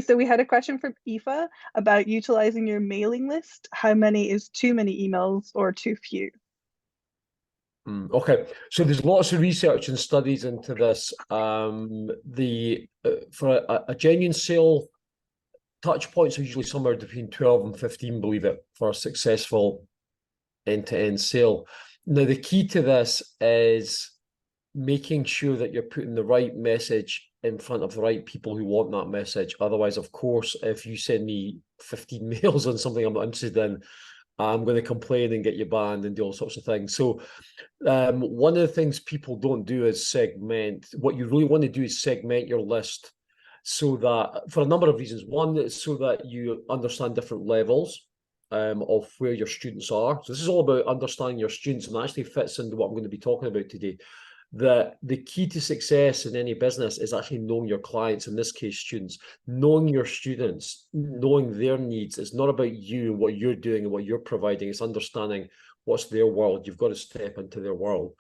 so we had a question from Aoife about utilizing your mailing list. How many is too many emails or too few? Okay, so there's lots of research and studies into this. For a genuine sale, touch points are usually somewhere between 12 and 15, believe it, for a successful end-to-end sale. Now, the key to this is making sure that you're putting the right message in front of the right people who want that message. Otherwise, of course, if you send me 15 mails on something I'm not interested in, I'm going to complain and get you banned and do all sorts of things. So one of the things people don't do is segment. What you really want to do is segment your list so that, for a number of reasons. One is so that you understand different levels of where your students are. So this is all about understanding your students, and actually fits into what I'm going to be talking about today. That the key to success in any business is actually knowing your clients, in this case, students, knowing your students, knowing their needs. It's not about you and what you're doing and what you're providing. It's understanding what's their world. You've got to step into their world.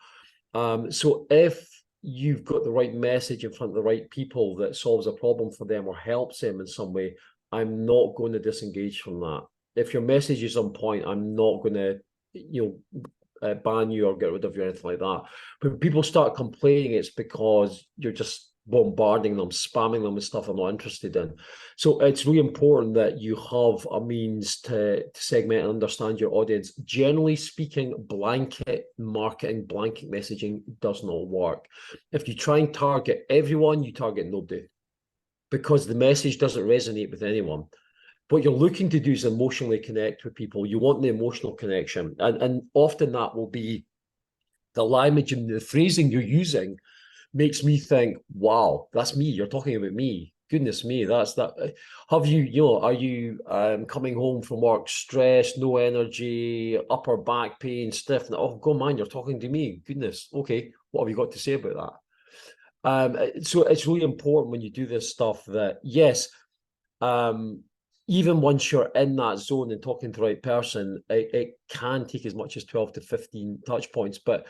So if you've got the right message in front of the right people that solves a problem for them or helps them in some way, I'm not going to disengage from that. If your message is on point, I'm not going to, ban you or get rid of you or anything like that. When people start complaining, it's because you're just bombarding them, spamming them with stuff they're not interested in. So it's really important that you have a means to segment and understand your audience. Generally speaking, blanket marketing, blanket messaging does not work. If you try and target everyone, you target nobody, because the message doesn't resonate with anyone. What you're looking to do is emotionally connect with people. You want the emotional connection. And often that will be the language and the phrasing you're using makes me think, wow, that's me. You're talking about me. Goodness me, that's that. Have you, are you coming home from work stressed, no energy, upper back pain, stiff? Oh, go man, you're talking to me. Goodness. Okay, what have you got to say about that? So it's really important when you do this stuff that, yes, even once you're in that zone and talking to the right person, it can take as much as 12 to 15 touch points, but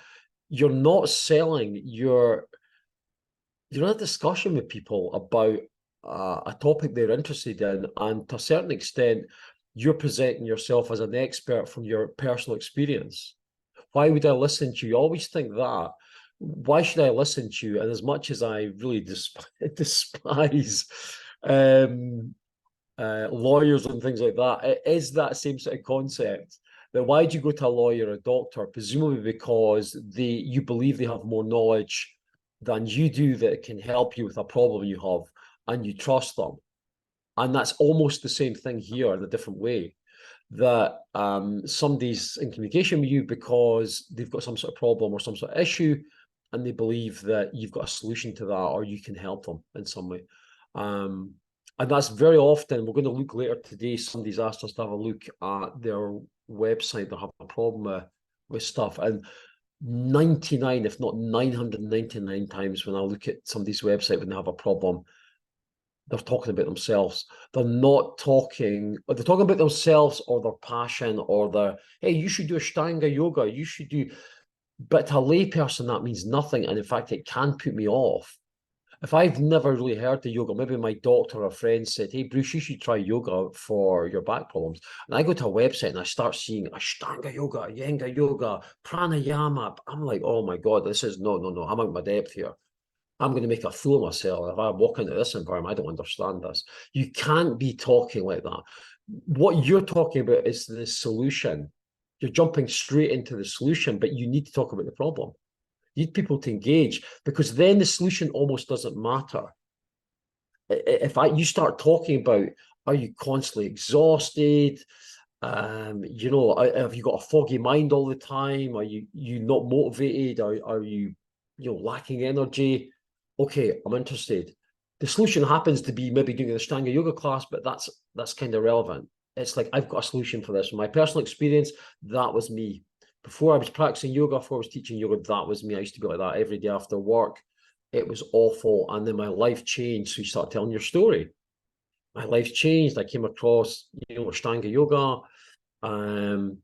you're not selling, you're in a discussion with people about a topic they're interested in, and to a certain extent, you're presenting yourself as an expert from your personal experience. Why would I listen to you? You always think that. Why should I listen to you? And as much as I really despise lawyers and things like that, it is that same sort of concept. That why do you go to a lawyer or a doctor? Presumably because you believe they have more knowledge than you do that can help you with a problem you have, and you trust them. And that's almost the same thing here in a different way. That somebody's in communication with you because they've got some sort of problem or some sort of issue, and they believe that you've got a solution to that, or you can help them in some way. And that's very often, we're going to look later today, somebody's asked us to have a look at their website. They have a problem with stuff. And 99, if not 999 times when I look at somebody's website when they have a problem, they're talking about themselves. They're not talking, or they're talking about themselves or their passion or their, hey, you should do Ashtanga yoga, you should do, but to a lay person, that means nothing. And in fact, it can put me off. If I've never really heard of yoga, maybe my doctor or a friend said, hey, Bruce, you should try yoga for your back problems. And I go to a website and I start seeing Ashtanga yoga, Iyengar yoga, pranayama. I'm like, oh my God, this is no, I'm out of my depth here. I'm going to make a fool of myself. If I walk into this environment, I don't understand this. You can't be talking like that. What you're talking about is the solution. You're jumping straight into the solution, but you need to talk about the problem. You need people to engage, because then the solution almost doesn't matter. If you start talking about, are you constantly exhausted? Have you got a foggy mind all the time? Are you not motivated? Are you lacking energy? Okay, I'm interested. The solution happens to be maybe doing an Ashtanga yoga class, but that's kind of relevant. It's like, I've got a solution for this. From my personal experience, that was me. Before I was practicing yoga, before I was teaching yoga, that was me. I used to be like that every day after work. It was awful. And then my life changed. So you start telling your story. My life changed. I came across, Ashtanga yoga. And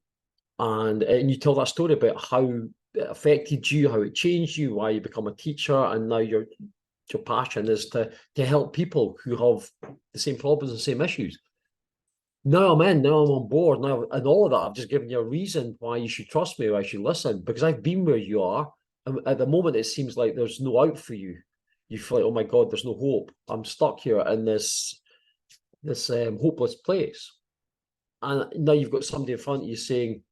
you tell that story about how it affected you, how it changed you, why you become a teacher, and now you're Your passion is to help people who have the same problems and same issues. Now I'm in, now I'm on board. Now, and all of that, I've just given you a reason why you should trust me, why you should listen, because I've been where you are. And at the moment, it seems like there's no out for you. You feel like, oh my God, there's no hope. I'm stuck here in this hopeless place. And now you've got somebody in front of you saying,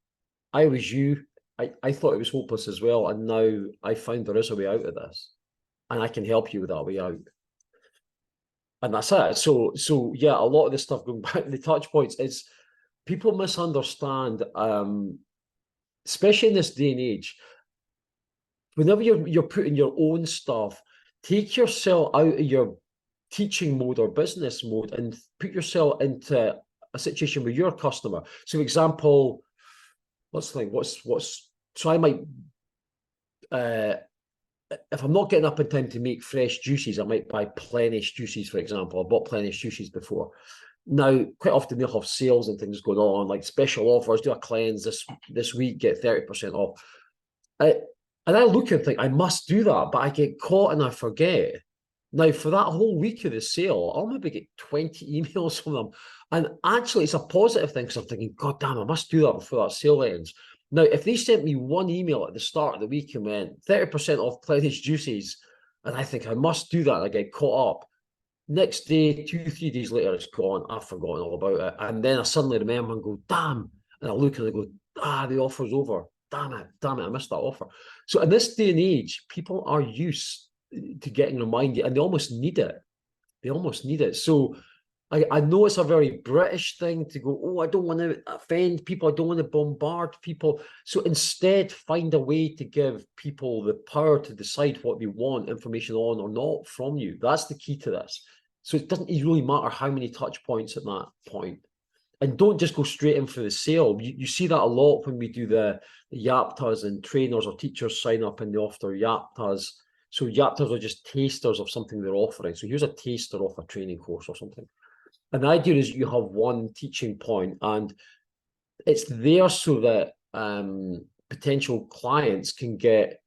I was you. I thought it was hopeless as well. And now I find there is a way out of this. And I can help you with that way out. And that's it. So yeah, a lot of the stuff going back to the touch points is people misunderstand, especially in this day and age. Whenever you're putting your own stuff, take yourself out of your teaching mode or business mode and put yourself into a situation with your customer. So, for example, let's think, so I might if I'm not getting up in time to make fresh juices, I might buy Plenish juices, for example. I bought Plenish juices before. Now, quite often they'll have sales and things going on, like special offers, do a cleanse this week, get 30% off. And I look and think, I must do that, but I get caught and I forget. Now, for that whole week of the sale, I'll maybe get 20 emails from them. And actually, it's a positive thing because I'm thinking, God damn, I must do that before that sale ends. Now, if they sent me one email at the start of the week and went 30% off Pledge Juices, and I think I must do that, and I get caught up. Next day, 2, 3 days later, it's gone. I've forgotten all about it. And then I suddenly remember and go, damn. And I look and I go, the offer's over. Damn it, I missed that offer. So in this day and age, people are used to getting reminded and they almost need it. They almost need it. So I know it's a very British thing to go, oh, I don't want to offend people. I don't want to bombard people. So instead, find a way to give people the power to decide what they want information on or not from you. That's the key to this. So it doesn't really matter how many touch points at that point. And don't just go straight in for the sale. You see that a lot when we do the YAPTAs and trainers or teachers sign up and they offer YAPTAs. So YAPTAs are just tasters of something they're offering. So here's a taster of a training course or something. And the idea is you have one teaching point and it's there so that potential clients can get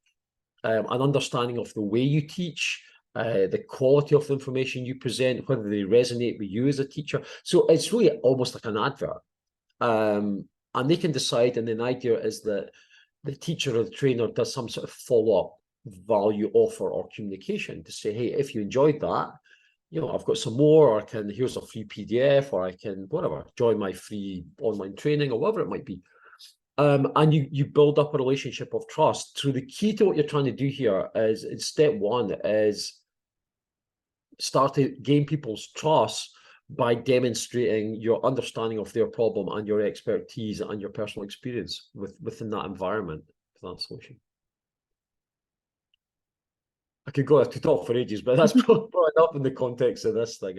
an understanding of the way you teach, the quality of the information you present, whether they resonate with you as a teacher. So it's really almost like an advert. And they can decide, and then the idea is that the teacher or the trainer does some sort of follow-up value offer or communication to say, hey, if you enjoyed that, I've got some more, or here's a free PDF, or I can, whatever, join my free online training or whatever it might be. And you build up a relationship of trust. So the key to what you're trying to do here is, in step one, is start to gain people's trust by demonstrating your understanding of their problem and your expertise and your personal experience within that environment, for that solution. I could talk for ages, but that's probably enough in the context of this thing.